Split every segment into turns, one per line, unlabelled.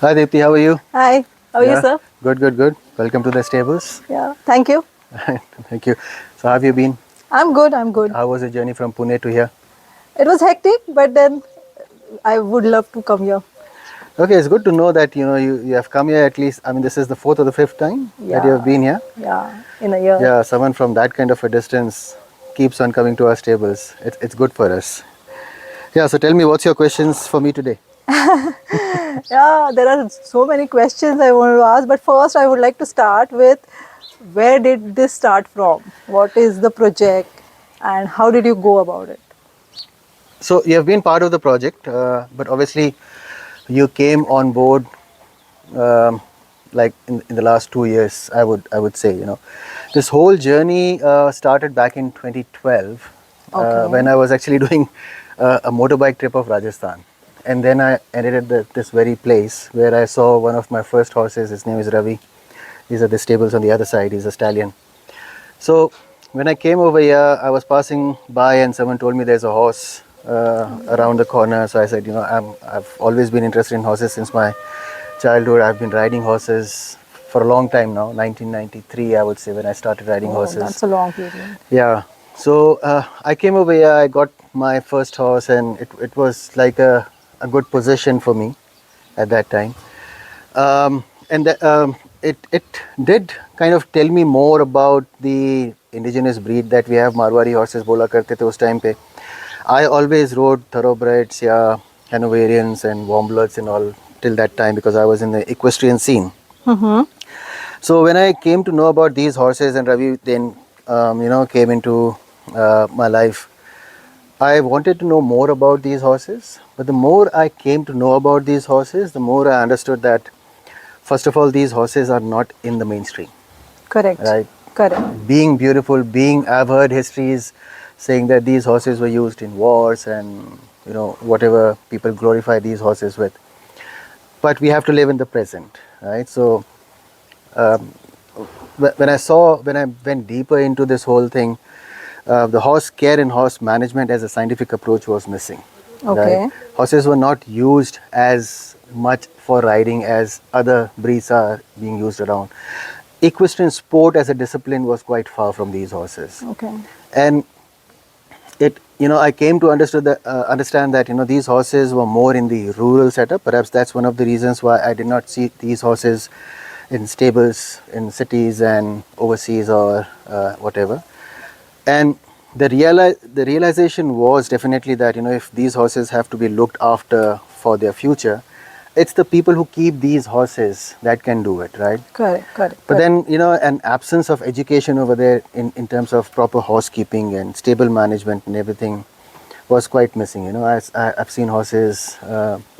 Hi Deepthi, how are you?
Hi, how are you, sir?
Good. Welcome to the stables.
Yeah, thank you.
Thank you. So, how have you been?
I'm good, I'm good.
How was the journey from Pune to here?
It was hectic, but then I would love to come here.
Okay, it's good to know that you have come here at least. I mean, this is the fourth or the fifth time that you have
Yeah,
been here.
yeah, in a year.
Yeah, someone from that kind of a distance keeps on coming to our stables. It's good for us. Yeah. So, tell me, what's your questions for me today?
Yeah, there are so many questions I want to ask, but first I would like to start with where did this start from? What is the project and how did you go about it?
So, you have been part of the project, but obviously, you came on board um, like in the last 2 years. I would say this whole journey started back in 2012 when
Okay.
I was actually doing a motorbike trip of Rajasthan, and then I ended at this very place where I saw one of my first horses. His name is Ravi. These are the stables on the other side. He's a stallion. So when I came over here, I was passing by and someone told me there's a horse around the corner. So I said, I've always been interested in horses since my childhood. I've been riding horses for a long time now. 1993, I would say, when I started riding
Oh,
horses.
that's a long period.
Yeah. So I came over here. I got my first horse, and it was like a good position for me at that time. And it did kind of tell me more about the indigenous breed that we have. Marwari horses bola karte the us time pe. I always rode thoroughbreds, yeah, Hanoverians and Warmbloods and all till that time because I was in the equestrian scene.
Mm-hmm.
So when I came to know about these horses and Ravi then came into my life, I wanted to know more about these horses. But the more I came to know about these horses, the more I understood that first of all, these horses are not in the mainstream,
Correct.
right?
Correct.
Being beautiful, I've heard histories saying that these horses were used in wars and whatever people glorify these horses with. But we have to live in the present, right? So um, when I went deeper into this whole thing, the horse care and horse management as a scientific approach was missing, right?
Okay.
Horses were not used as much for riding as other breeds are being used around. Equestrian sport as a discipline was quite far from these horses,
Okay.
and I came to understand that these horses were more in the rural setup. Perhaps that's one of the reasons why I did not see these horses in stables in cities and overseas or whatever. And the realization was definitely that if these horses have to be looked after for their future, it's the people who keep these horses that can do it, right?
Correct. Correct.
But
Correct.
then an absence of education over there in terms of proper housekeeping and stable management and everything was quite missing. I've seen horses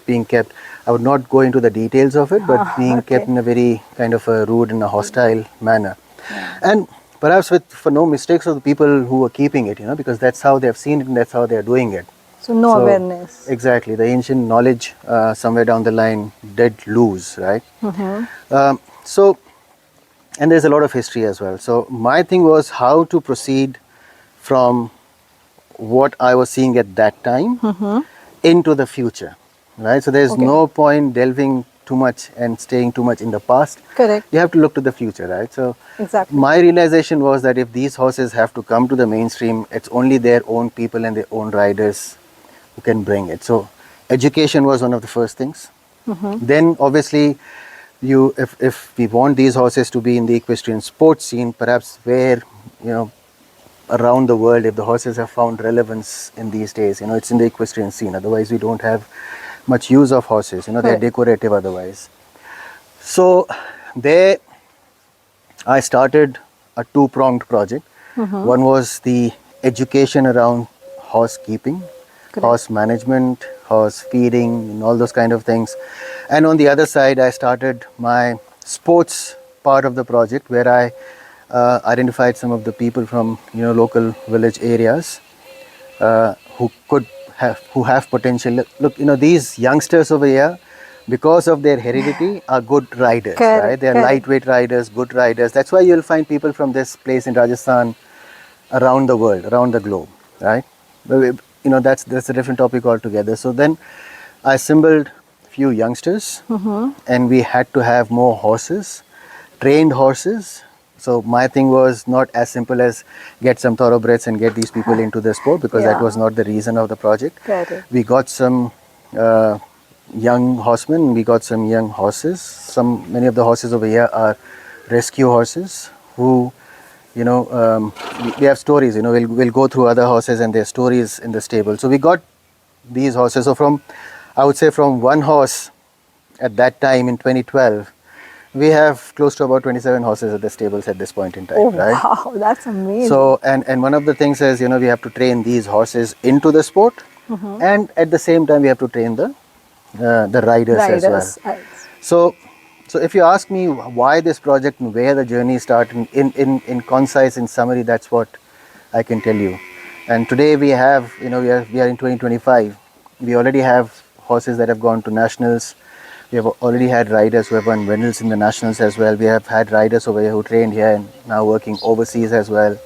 being kept. I would not go into the details of it, but being kept
Okay.
in a very kind of a rude and a hostile manner.
Yeah.
And perhaps for no mistakes of the people who are keeping it, because that's how they have seen it and that's how they are doing it.
So no
So
awareness.
exactly, the ancient knowledge somewhere down the line did lose, right?
Mm-hmm.
So, and there's a lot of history as well. So my thing was how to proceed from what I was seeing at that time
Mm-hmm.
into the future, right? So there's
Okay.
no point delving too much and staying too much in the past.
Correct.
You have to look to the future, right? So
Exactly.
my realization was that if these horses have to come to the mainstream, it's only their own people and their own riders who can bring it. So education was one of the first things.
Mm-hmm.
Then obviously if we want these horses to be in the equestrian sports scene, perhaps where around the world, if the horses have found relevance in these days, it's in the equestrian scene. Otherwise we don't have much use of horses, they're
Correct.
decorative otherwise. So there I started a two-pronged project.
Mm-hmm.
One was the education around horse keeping,
Correct.
horse management, horse feeding, and all those kind of things. And on the other side, I started my sports part of the project where I identified some of the people from local village areas who have potential. Look, these youngsters over here, because of their heredity, are good riders, right?
Correct.
They are
Correct.
lightweight riders, good riders. That's why you'll find people from this place in Rajasthan around the world, around the globe, right? But that's a different topic altogether. So then I assembled few youngsters, and we had to have more horses, trained horses. So my thing was not as simple as get some thoroughbreds and get these people into the sport, because that
Yeah.
was not the reason of the project.
Correct.
We got some young horsemen, we got some young horses. Many of the horses over here are rescue horses who, we have stories. We'll go through other horses and their stories in the stable. So we got these horses. So I would say from one horse at that time in 2012, we have close to about 27 horses at the stables at this point in time,
Oh
right?
wow, that's amazing.
So, and one of the things is, we have to train these horses into the sport, and at the same time we have to train the riders as well.
Right.
So if you ask me why this project and where the journey started, in concise, in summary, that's what I can tell you. And today we have, we are in 2025. We already have horses that have gone to nationals. We have already had riders who have won medals in the nationals as well. We have had riders over here who trained here and now working overseas as well.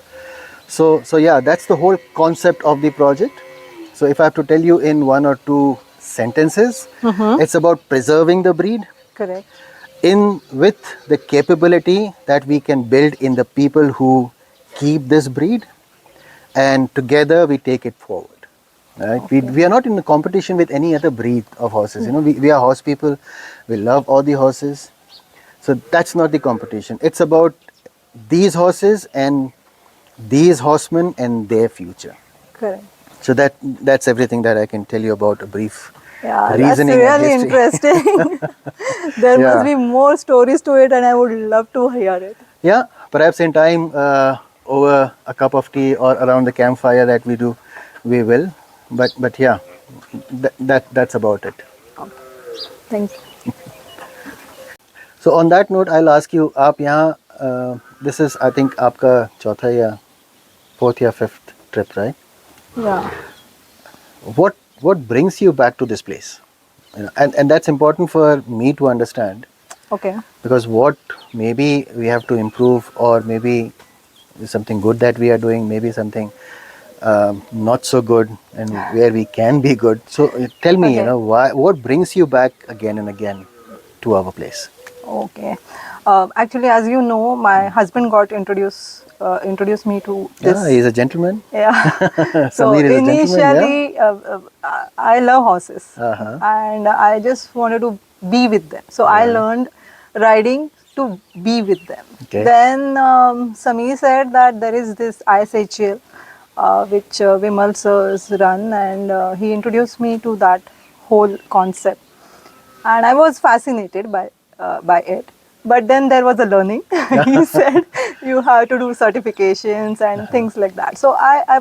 So yeah, that's the whole concept of the project. So if I have to tell you in one or two sentences, it's about preserving the breed
Correct.
with the capability that we can build in the people who keep this breed, and together we take it forward. Right? We are not in a competition with any other breed of horses. We are horse people. We love all the horses. So that's not the competition. It's about these horses and these horsemen and their future.
Correct.
So that's everything that I can tell you about a brief
Yeah, that's
reasoning and
really
history.
interesting. There
Yeah.
must be more stories to it, and I would love to hear it.
Yeah, perhaps in time, over a cup of tea or around the campfire that we do, we will. But yeah, that's about it.
Thank you.
So on that note, I'll ask you, आप यहाँ, this is I think आपका चौथा या fourth या fifth trip, right?
Yeah.
What brings you back to this place? And that's important for me to understand,
Okay.
because what maybe we have to improve, or maybe something good that we are doing, maybe something not so good, and where we can be good. So tell me,
Okay.
what brings you back again and again to our place?
Okay. Actually, as you know, my husband got introduced me to this.
Yeah, he's a gentleman.
Yeah. So
Sameer is a gentleman,
initially, I love horses,
Uh-huh.
and I just wanted to be with them. So I learned riding to be with them.
Okay.
Then Sameer said that there is this ISHL, which Vimal sirs run, and he introduced me to that whole concept, and I was fascinated by it. But then there was a learning. He said you have to do certifications and things like that. So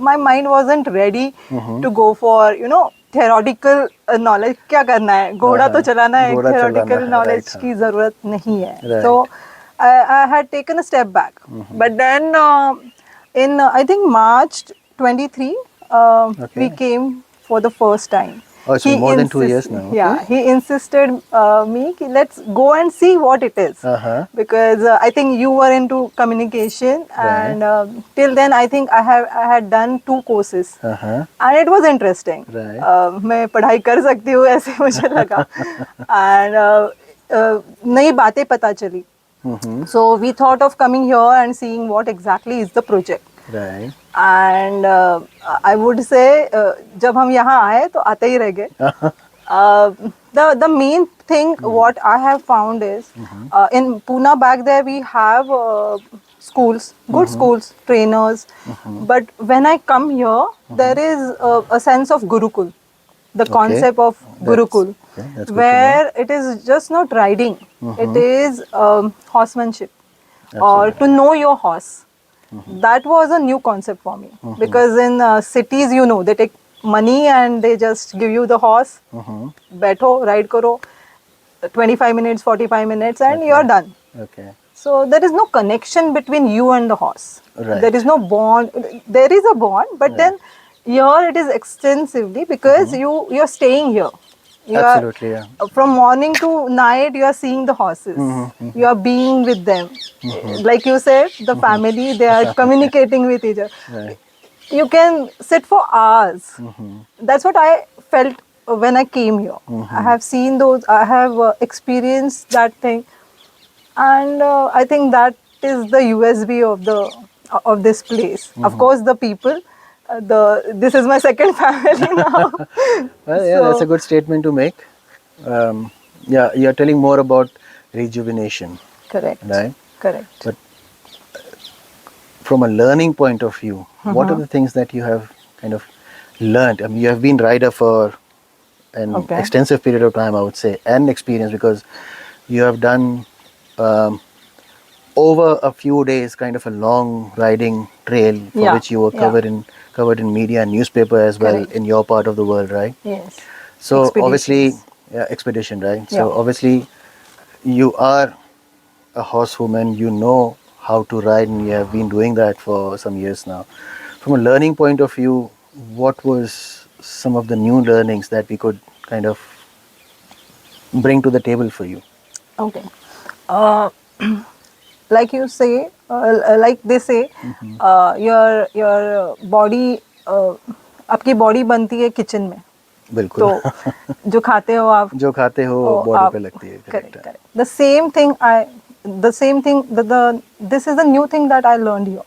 my mind wasn't ready to go for theoretical knowledge. क्या करना है? घोड़ा तो चलाना है.
घोड़ा
Theoretical
चलाना है,
knowledge
right,
की ज़रूरत नहीं है.
Right.
So I had taken a step back. But then in I think March 23, we came for the first time.
Oh, so more than 2 years now.
Yeah, he insisted me कि let's go and see what it is.
Uh-huh.
Because I think you were into communication, and till then I think I had done 2 courses,
Uh-huh.
and it was interesting.
Right.
मैं पढ़ाई कर सकती हूँ ऐसे मुझे लगा, and नई बातें पता चली. So we thought of coming here and seeing what exactly is the project.
Right.
And I would say जब हम यहाँ आए तो आते ही रह गए. The main thing what I have found is in Pune back there we have schools, good schools, trainers, but when I come here there is a sense of Gurukul, the concept of Gurukul,
that's good to
where it is just not riding, it is horsemanship, or to know your horse. That was a new concept for me, because in cities, they take money and they just give you the horse, बैठो, ride करो, 25 minutes, 45 minutes, and you're done.
Okay.
So there is no connection between you and the horse.
Right.
There is no bond. There is a bond, but then here it is extensively, because you're staying here.
Absolutely, yeah.
From morning to night, you are seeing the horses. You are being with them. Like you said, the family, they are communicating with each other.
Right.
You can sit for hours. That's what I felt when I came here. I have seen those. I have experienced that thing, and I think that is the USB of this place. Of course, the people. This is my second family now.
Well, yeah, that's a
So
good statement to make. Yeah, you're telling more about rejuvenation,
correct,
right?
correct.
But from a learning point of view, what are the things that you have kind of learned? I mean, you have been rider for an
Okay.
extensive period of time, I would say, and experience, because you have done um, over a few days kind of a long riding trail for
Yeah,
which you were
yeah.
covered in media and newspaper as well
Correct.
in your part of the world, right?
Yes.
So obviously,
Expeditions.
yeah, expedition, right?
Yeah.
So obviously, you are a horsewoman. You know how to ride, and you have been doing that for some years now. From a learning point of view, what was some of the new learnings that we could kind of bring to the table for you?
Okay. Uh, like you say, like they say, your body, आपकी body बनती है kitchen में.
बिल्कुल.
तो जो खाते हो आप
जो खाते हो
ओ,
बॉडी
आप
पे लगती है,
करेक्ट
करेक्ट है.
Correct the same thing this is the new thing that I learned here.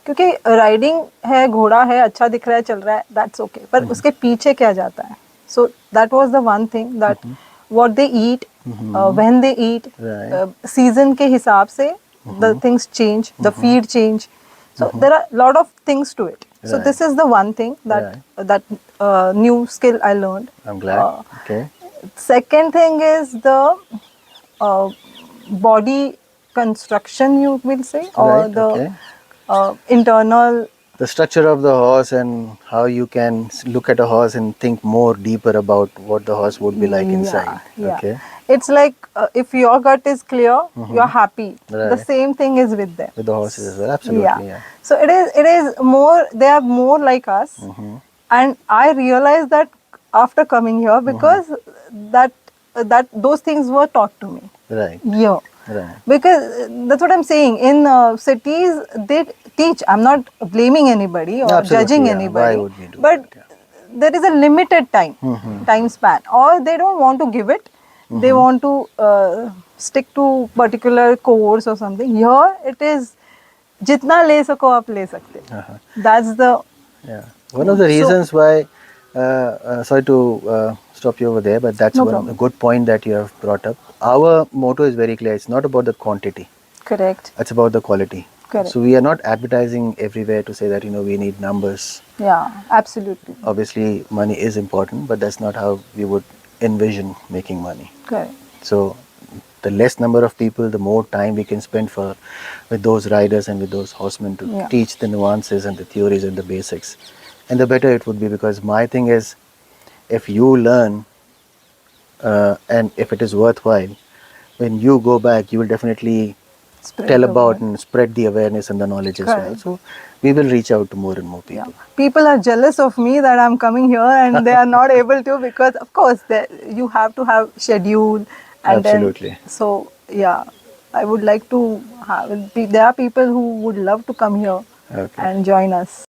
क्योंकि राइडिंग है, घोड़ा है, अच्छा दिख रहा है, चल रहा है, दैट्स ओके, पर उसके पीछे क्या जाता है. So that was the one thing that what they eat, when they eat,
Right.
Season के हिसाब से the things change, the feed change. So there are a lot of things to it. So
Right.
this is the one thing that new skill I learned.
I'm glad. Okay.
Second thing is the uh, body construction, you will say, or
Right,
the
okay.
internal.
The structure of the horse and how you can look at a horse and think more deeper about what the horse would be like inside.
Yeah.
Okay.
It's like if your gut is clear, you're happy. The
Right.
same thing is with them.
With the horses as well. Absolutely. Yeah.
So it is more. They are more like us, and I realized that after coming here because that those things were taught to me.
Right.
Yeah.
Right.
Because that's what I'm saying. In cities, they teach. I'm not blaming anybody or
Absolutely,
judging
yeah.
anybody.
Why would we do
but
that? Yeah.
there is a limited time span, or they don't want to give it. They want to stick to particular course or something. Here it is, जितना ले सको आप ले सकते. That's the
Yeah. One of the
So-
reasons why, sorry to stop you over there, but that's
No
one
problem.
a good point that you have brought up. Our motto is very clear. It's not about the quantity.
correct.
It's about the quality.
Correct.
So we are not advertising everywhere to say that we need numbers.
Yeah, absolutely.
Obviously, money is important, but that's not how we would envision making money.
Correct.
So the less number of people, the more time we can spend with those riders and with those horsemen to
Yeah.
teach the nuances and the theories and the basics. And the better it would be, because my thing is, if you learn and if it is worthwhile, when you go back, you will definitely
Spread
tell
the
about
word.
and spread the awareness and the knowledge as well.
Correct.
So we will reach out to more and more
Yeah.
people.
People are jealous of me that I'm coming here and they are not able to, because of course you have to have schedule and
Absolutely.
then so yeah, I would like to have. There are people who would love to come here
Okay.
and join us.